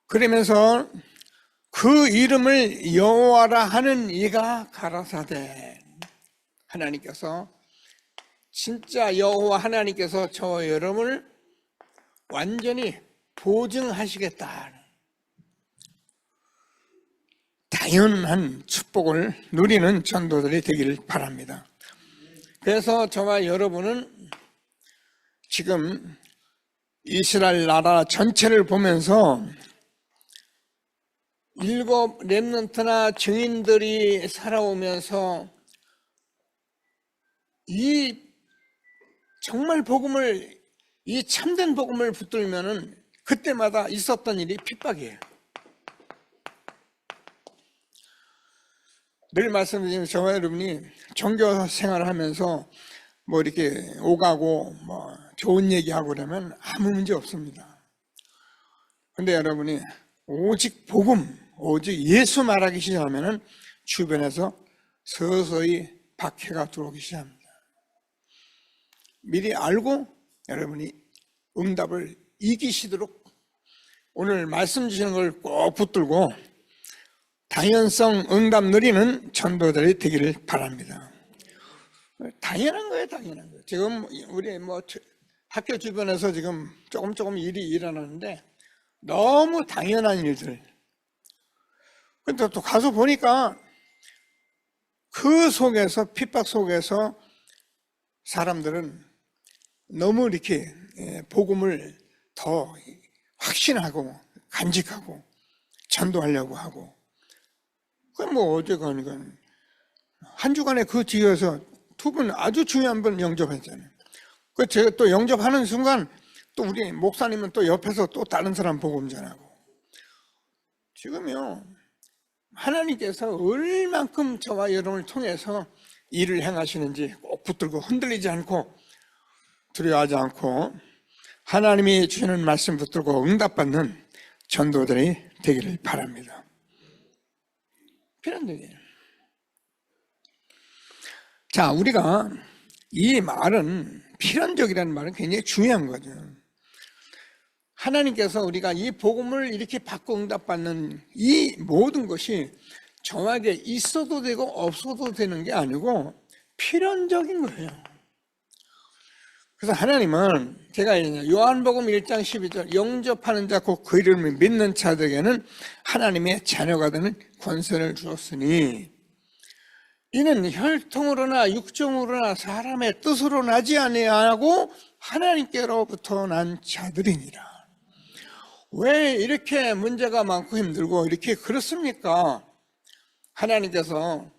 그러면서 그 이름을 여호와라 하는 이가 가라사대. 하나님께서, 진짜 여호와 하나님께서 저와 여러분을 완전히 보증하시겠다. 당연한 축복을 누리는 전도들이 되기를 바랍니다. 그래서 저와 여러분은 지금 이스라엘 나라 전체를 보면서 7 렘넌트나 증인들이 살아오면서 이 정말 복음을, 이 참된 복음을 붙들면은 그때마다 있었던 일이 핍박이에요. 늘 말씀드리는 저와 여러분이 종교 생활을 하면서 뭐 이렇게 오가고 뭐 좋은 얘기하고 그러면 아무 문제 없습니다. 근데 여러분이 오직 복음, 오직 예수 말하기 시작하면은 주변에서 서서히 박해가 들어오기 시작합니다. 미리 알고 여러분이 응답을 이기시도록 오늘 말씀 주시는 걸 꼭 붙들고 당연성 응답 누리는 전도자들이 되기를 바랍니다. 당연한 거예요, 당연한 거예요. 지금 우리 뭐 학교 주변에서 지금 조금 일이 일어나는데 너무 당연한 일들. 근데 또 가서 보니까 그 속에서, 핍박 속에서 사람들은 너무 이렇게 복음을 더 확신하고 간직하고 전도하려고 하고, 그럼 뭐 어제가 한 주간에 그 뒤에서 2분 아주 중요한 분 영접했잖아요. 그 제가 또 영접하는 순간 또 우리 목사님은 또 옆에서 또 다른 사람 복음 전하고. 지금요, 하나님께서 얼만큼 저와 여러분을 통해서 일을 행하시는지 꼭 붙들고 흔들리지 않고 두려워하지 않고 하나님이 주시는 말씀 붙들고 응답받는 전도들이 되기를 바랍니다. 필연적이에요. 자, 우리가 이 말은 필연적이라는 말은 굉장히 중요한 거죠. 하나님께서 우리가 이 복음을 이렇게 받고 응답받는 이 모든 것이 저에게 있어도 되고 없어도 되는 게 아니고 필연적인 거예요. 그래서 하나님은 제가 요한복음 1장 12절 영접하는 자 곧 그 이름을 믿는 자들에게는 하나님의 자녀가 되는 권세를 주었으니 이는 혈통으로나 육정으로나 사람의 뜻으로 나지 아니하고 하나님께로부터 난 자들이니라. 왜 이렇게 문제가 많고 힘들고 이렇게 그렇습니까? 하나님께서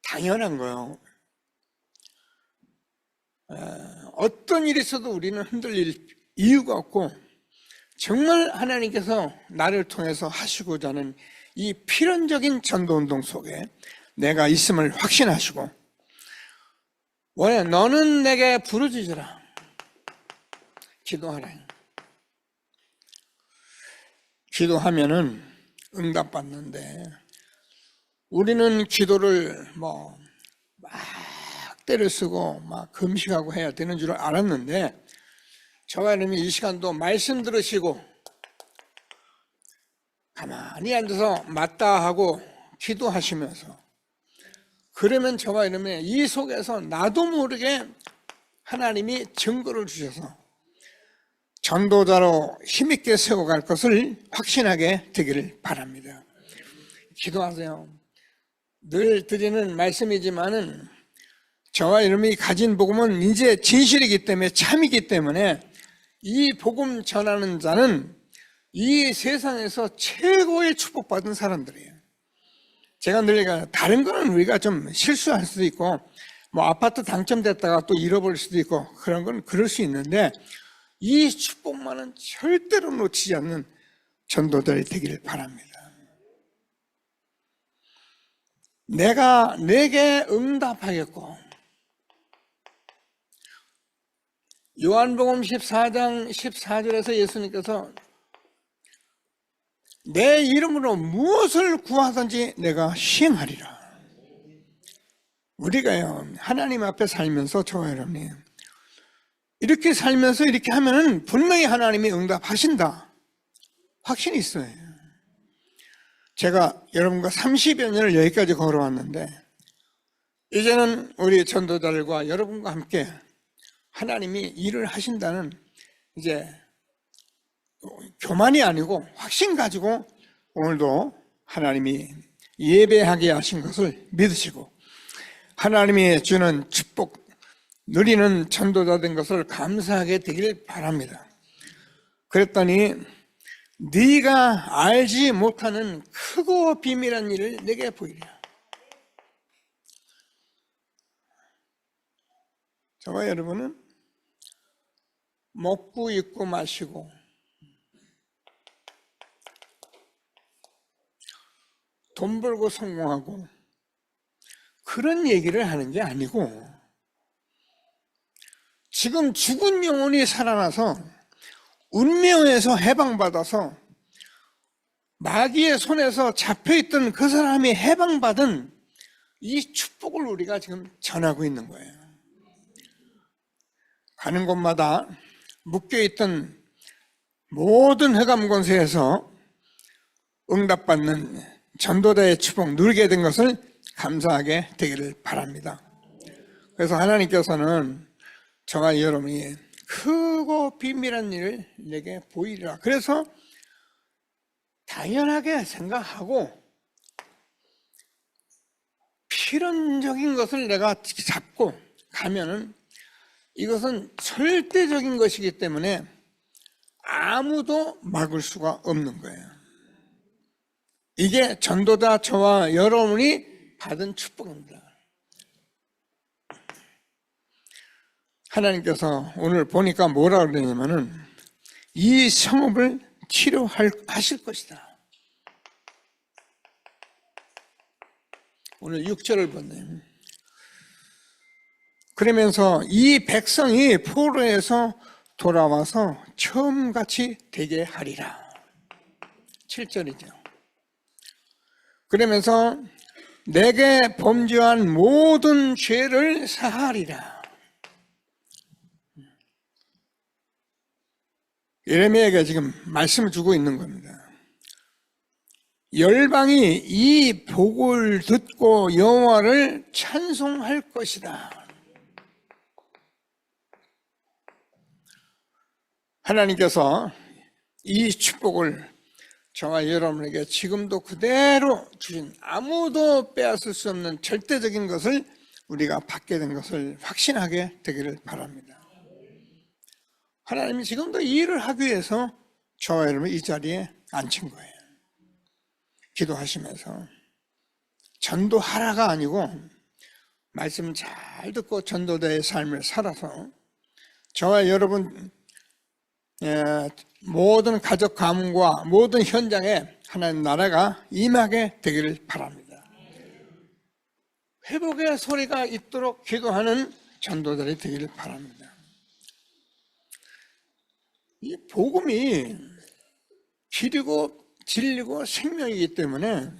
당연한 거예요. 어떤 일이 있어도 우리는 흔들릴 이유가 없고 정말 하나님께서 나를 통해서 하시고자 하는 이 필연적인 전도운동 속에 내가 있음을 확신하시고 원해 너는 내게 부르짖으라 기도하라. 기도하면은 응답받는데 우리는 기도를 막 때를 쓰고 막 금식하고 해야 되는 줄 알았는데 저와 여러분이 이 시간도 말씀 들으시고 가만히 앉아서 맞다 하고 기도하시면서 그러면 저와 여러분이 이 속에서 나도 모르게 하나님이 증거를 주셔서 전도자로 힘있게 세워갈 것을 확신하게 되기를 바랍니다. 기도하세요. 늘 드리는 말씀이지만은 저와 여러분이 가진 복음은 이제 진실이기 때문에 참이기 때문에 이 복음 전하는 자는 이 세상에서 최고의 축복받은 사람들이에요. 제가 늘 얘기해요. 다른 거는 우리가 좀 실수할 수도 있고 뭐 아파트 당첨됐다가 또 잃어버릴 수도 있고 그런 건 그럴 수 있는데 이 축복만은 절대로 놓치지 않는 전도자들이 되기를 바랍니다. 내가 내게 응답하겠고 요한복음 14장 14절에서 예수님께서 내 이름으로 무엇을 구하든지 내가 시행하리라. 우리가요 하나님 앞에 살면서 저와 여러분이 이렇게 살면서 이렇게 하면은 분명히 하나님이 응답하신다 확신이 있어요. 제가 여러분과 30여 년을 여기까지 걸어왔는데 이제는 우리 전도자들과 여러분과 함께 하나님이 일을 하신다는 이제 교만이 아니고 확신 가지고 오늘도 하나님이 예배하게 하신 것을 믿으시고 하나님이 주는 축복 누리는 전도자 된 것을 감사하게 되길 바랍니다. 그랬더니 네가 알지 못하는 크고 비밀한 일을 내게 보이리라. 저와 여러분은 먹고 입고 마시고 돈 벌고 성공하고 그런 얘기를 하는 게 아니고 지금 죽은 영혼이 살아나서 운명에서 해방받아서 마귀의 손에서 잡혀있던 그 사람이 해방받은 이 축복을 우리가 지금 전하고 있는 거예요. 가는 곳마다 묶여있던 모든 흑암 권세에서 응답받는 전도자의 축복 누리게 된 것을 감사하게 되기를 바랍니다. 그래서 하나님께서는 저와 여러분이 크고 비밀한 일을 내게 보이리라. 그래서 당연하게 생각하고 필연적인 것을 내가 잡고 가면은 이것은 절대적인 것이기 때문에 아무도 막을 수가 없는 거예요. 이게 전도자 저와 여러분이 받은 축복입니다. 하나님께서 오늘 보니까 뭐라 그러냐면은 이 성읍을 치료하실 것이다. 오늘 6절을 보네요. 그러면서 이 백성이 포로에서 돌아와서 처음같이 되게 하리라. 7절이죠. 그러면서 내게 범죄한 모든 죄를 사하리라. 예레미야가 지금 말씀을 주고 있는 겁니다. 열방이 이 복을 듣고 여호와를 찬송할 것이다. 하나님께서 이 축복을 저와 여러분에게 지금도 그대로 주신, 아무도 빼앗을 수 없는 절대적인 것을 우리가 받게 된 것을 확신하게 되기를 바랍니다. 하나님이 지금도 이 일을 하기 위해서 저와 여러분 이 자리에 앉힌 거예요. 기도하시면서 전도하라가 아니고 말씀 잘 듣고 전도자의 삶을 살아서 저와 여러분 모든 가족 가문과 모든 현장에 하나님 나라가 임하게 되기를 바랍니다. 회복의 소리가 있도록 기도하는 전도자들이 되기를 바랍니다. 이 복음이 길이고 진리고 생명이기 때문에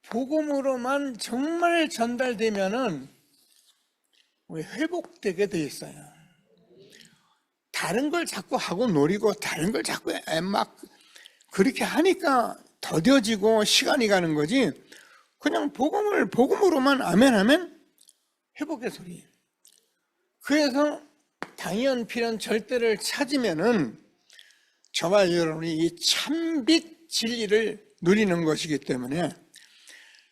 복음으로만 정말 전달되면은 회복되게 돼 있어요. 다른 걸 자꾸 하고 노리고 다른 걸 자꾸 막 그렇게 하니까 더뎌지고 시간이 가는 거지, 그냥 복음으로만 아멘하면 회복의 소리. 그래서 당연 필연 절대를 찾으면은 저와 여러분이 이 참빛 진리를 누리는 것이기 때문에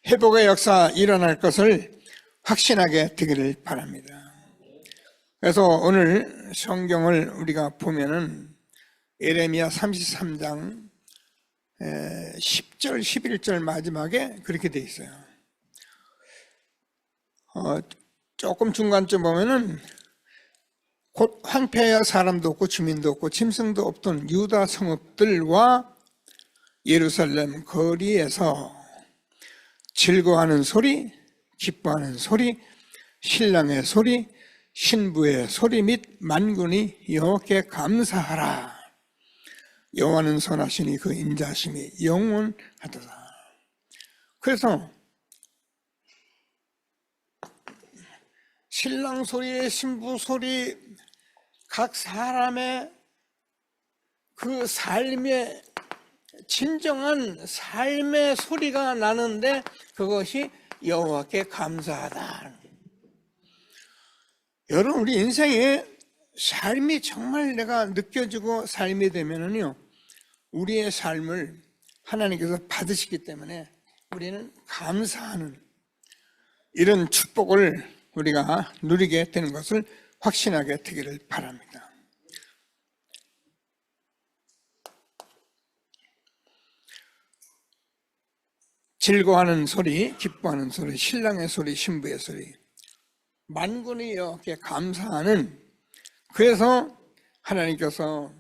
회복의 역사 일어날 것을 확신하게 되기를 바랍니다. 그래서 오늘 성경을 우리가 보면은 예레미야 33장 10절, 11절 마지막에 그렇게 돼 있어요. 조금 중간쯤 보면은 곧 황폐하여 사람도 없고 주민도 없고 짐승도 없던 유다 성읍들과 예루살렘 거리에서 즐거워하는 소리, 기뻐하는 소리, 신랑의 소리, 신부의 소리 및 만군이 여호와께 감사하라. 여호와는 선하시니 그 인자하심이 영원하도다. 그래서 신랑 소리, 신부 소리, 각 사람의 그 삶의 진정한 삶의 소리가 나는데 그것이 여호와께 감사하다. 여러분, 우리 인생에 삶이 정말 내가 느껴지고 삶이 되면은요, 우리의 삶을 하나님께서 받으시기 때문에 우리는 감사하는 이런 축복을 우리가 누리게 되는 것을 확신하게 되기를 바랍니다. 즐거워하는 소리, 기뻐하는 소리, 신랑의 소리, 신부의 소리, 만군이 여호와께 감사하는, 그래서 하나님께서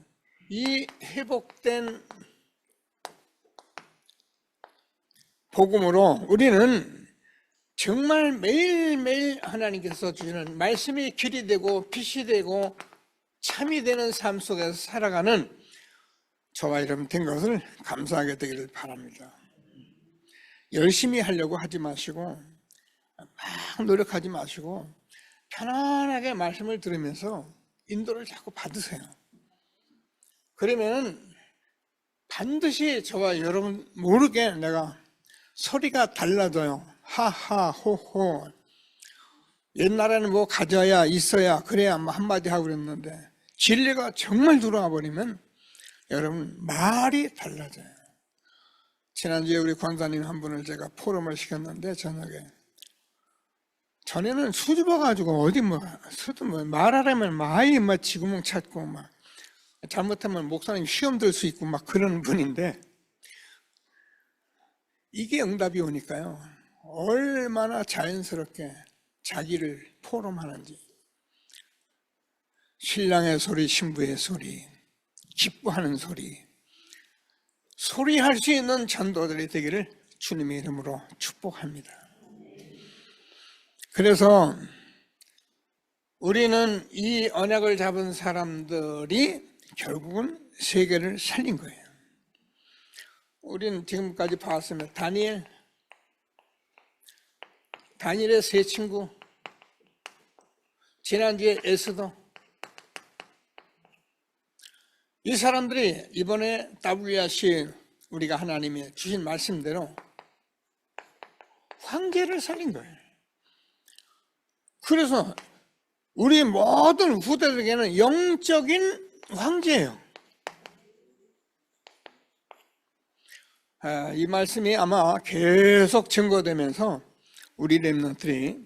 이 회복된 복음으로 우리는 정말 매일매일 하나님께서 주시는 말씀이 길이 되고 빛이 되고 참이 되는 삶 속에서 살아가는 저와 여러분 된 것을 감사하게 되기를 바랍니다. 열심히 하려고 하지 마시고 막 노력하지 마시고 편안하게 말씀을 들으면서 인도를 자꾸 받으세요. 그러면 반드시 저와 여러분 모르게 내가 소리가 달라져요. 하하 호호. 옛날에는 뭐 가져야 있어야 그래야 뭐 한마디 하고 그랬는데 진리가 정말 들어와 버리면 여러분 말이 달라져요. 지난주에 우리 권사님 한 분을 제가 포럼을 시켰는데 저녁에, 전에는 수줍어가지고 어디 뭐 말하려면 많이 막 지구멍 찾고 막 잘못하면 목사님 시험 들 수 있고 막 그런 분인데, 이게 응답이 오니까요 얼마나 자연스럽게 자기를 포럼하는지. 신랑의 소리, 신부의 소리, 기뻐하는 소리, 소리할 수 있는 전도들이 되기를 주님의 이름으로 축복합니다. 그래서 우리는 이 언약을 잡은 사람들이 결국은 세계를 살린 거예요. 우리는 지금까지 봤으면 다니엘의 세 친구, 지난주에 에스더, 이 사람들이 이번에 WRC 우리가 하나님이 주신 말씀대로 황제를 살린 거예요. 그래서 우리 모든 후대들에게는 영적인 황제예요. 이 말씀이 아마 계속 증거되면서 우리 렘넌트들이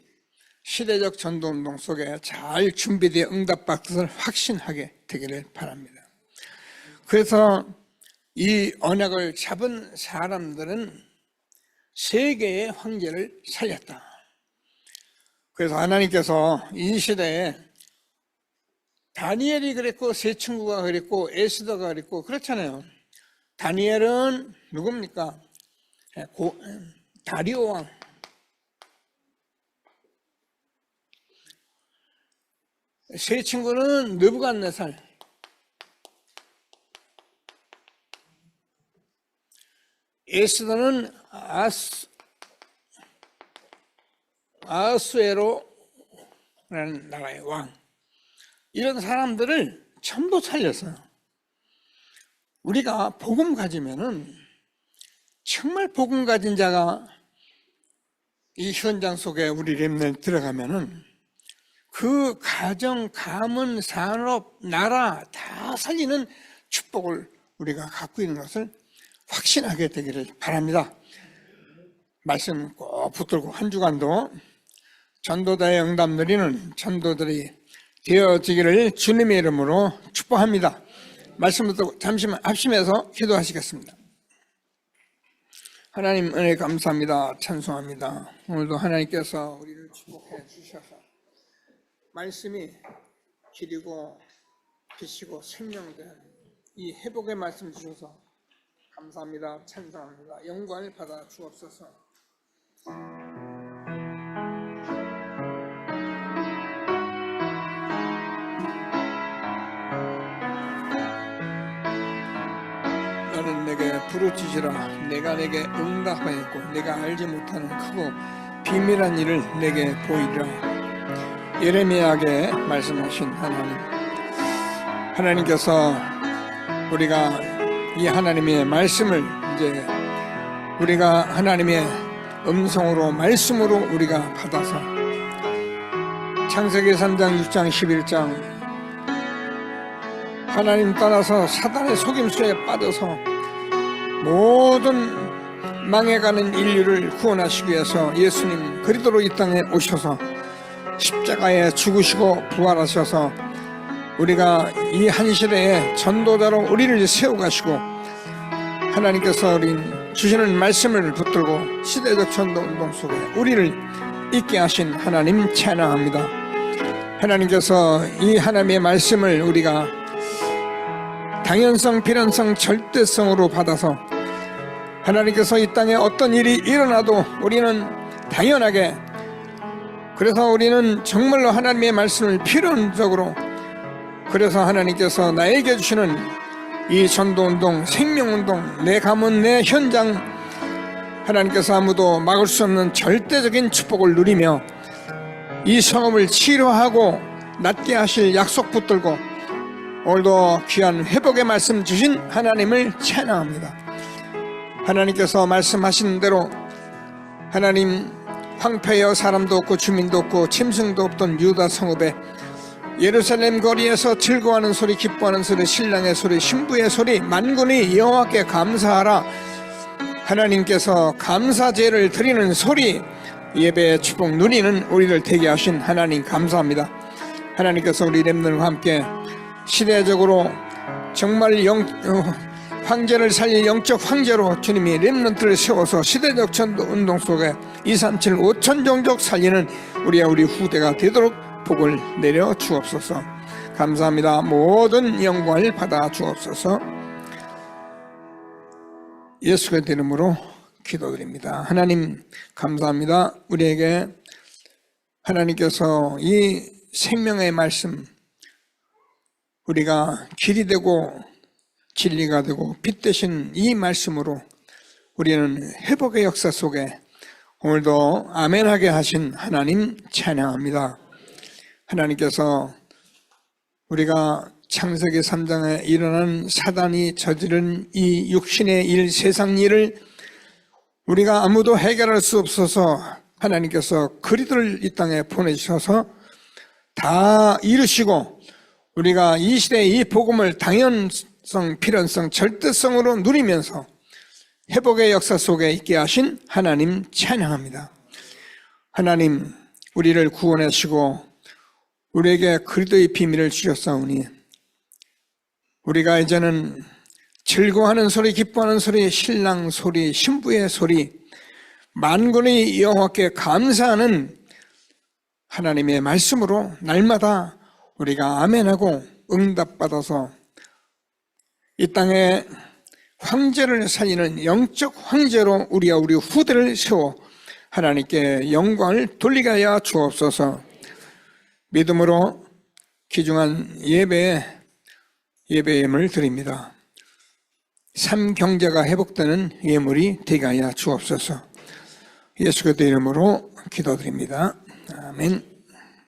시대적 전도운동 속에 잘 준비되어 응답받을 것을 확신하게 되기를 바랍니다. 그래서 이 언약을 잡은 사람들은 세계의 황제를 살렸다. 그래서 하나님께서 이 시대에 다니엘이 그랬고 세 친구가 그랬고 에스더가 그랬고 그렇잖아요. 다니엘은 누굽니까? 다리오 왕. 세 친구는 느부갓네살. 에스더는 아수에로라는 나라의 왕. 이런 사람들을 전부 살렸어요. 우리가 복음 가지면은 정말 복음 가진 자가 이 현장 속에 우리 렘넌트 들어가면은 그 가정, 가문, 산업, 나라 다 살리는 축복을 우리가 갖고 있는 것을 확신하게 되기를 바랍니다. 말씀 꼭 붙들고 한 주간도 전도자의 응답 누리는 전도들이 되어지기를 주님의 이름으로 축복합니다. 말씀 붙들고 잠시만 합심해서 기도하시겠습니다. 하나님 은혜 감사합니다. 찬송합니다. 오늘도 하나님께서 우리를 축복해 주셔서 말씀이 길이고 빛이고 생명된 이 회복의 말씀 주셔서 감사합니다. 찬송합니다. 영광을 받아 주옵소서. 너는 내게 부르짖으라. 내가 내게 응답하였고 내가 알지 못하는 크고 비밀한 일을 내게 보이리라. 예레미야에게 말씀하신 하나님께서 우리가 이 하나님의 말씀을 이제 우리가 하나님의 음성으로 말씀으로 우리가 받아서 창세기 3장 6장 11장 하나님 따라서 사단의 속임수에 빠져서 모든 망해가는 인류를 구원하시기 위해서 예수님 그리스도로 이 땅에 오셔서 십자가에 죽으시고 부활하셔서 우리가 이 한 시대에 전도자로 우리를 세워가시고 하나님께서 우리 주시는 말씀을 붙들고 시대적 전도운동 속에 우리를 있게 하신 하나님 찬양합니다. 하나님께서 이 하나님의 말씀을 우리가 당연성, 필연성, 절대성으로 받아서 하나님께서 이 땅에 어떤 일이 일어나도 우리는 당연하게 그래서 우리는 정말로 하나님의 말씀을 필연적으로 그래서 하나님께서 나에게 주시는 이 전도운동, 생명운동, 내 가문, 내 현장 하나님께서 아무도 막을 수 없는 절대적인 축복을 누리며 이 성읍을 치료하고 낫게 하실 약속 붙들고 오늘도 귀한 회복의 말씀 주신 하나님을 찬양합니다. 하나님께서 말씀하신 대로 하나님 황폐여 사람도 없고 주민도 없고 짐승도 없던 유다 성읍에 예루살렘 거리에서 즐거워하는 소리, 기뻐하는 소리, 신랑의 소리, 신부의 소리, 만군이 여호와께 감사하라. 하나님께서 감사제를 드리는 소리, 예배의 축복 누리는 우리를 되게 하신 하나님 감사합니다. 하나님께서 우리 렘넌트와 함께 시대적으로 정말 황제를 살릴 영적 황제로 주님이 렘넌트를 세워서 시대적 전도운동 속에 237 5천 종족 살리는 우리 후대가 되도록 복을 내려 주옵소서. 감사합니다. 모든 영광을 받아 주옵소서. 예수 그리스도 이름으로 기도드립니다. 하나님 감사합니다. 우리에게 하나님께서 이 생명의 말씀, 우리가 길이 되고 진리가 되고 빛 되신 이 말씀으로 우리는 회복의 역사 속에 오늘도 아멘하게 하신 하나님 찬양합니다. 하나님께서 우리가 창세기 3장에 일어난 사단이 저지른 이 육신의 일, 세상 일을 우리가 아무도 해결할 수 없어서 하나님께서 그리스도를 이 땅에 보내주셔서 다 이루시고 우리가 이 시대의 이 복음을 당연성, 필연성, 절대성으로 누리면서 회복의 역사 속에 있게 하신 하나님 찬양합니다. 하나님, 우리를 구원하시고 우리에게 그리스도의 비밀을 주셨사오니 우리가 이제는 즐거워하는 소리, 기뻐하는 소리, 신랑 소리, 신부의 소리, 만군의 여호와께 감사하는 하나님의 말씀으로 날마다 우리가 아멘하고 응답받아서 이 땅에 황제를 살리는 영적 황제로 우리와 우리 후대를 세워 하나님께 영광을 돌리게 하여 주옵소서. 믿음으로 귀중한 예배임을 드립니다. 삶 경제가 회복되는 예물이 되게 하여 주옵소서. 예수 그리스도 이름으로 기도드립니다. 아멘.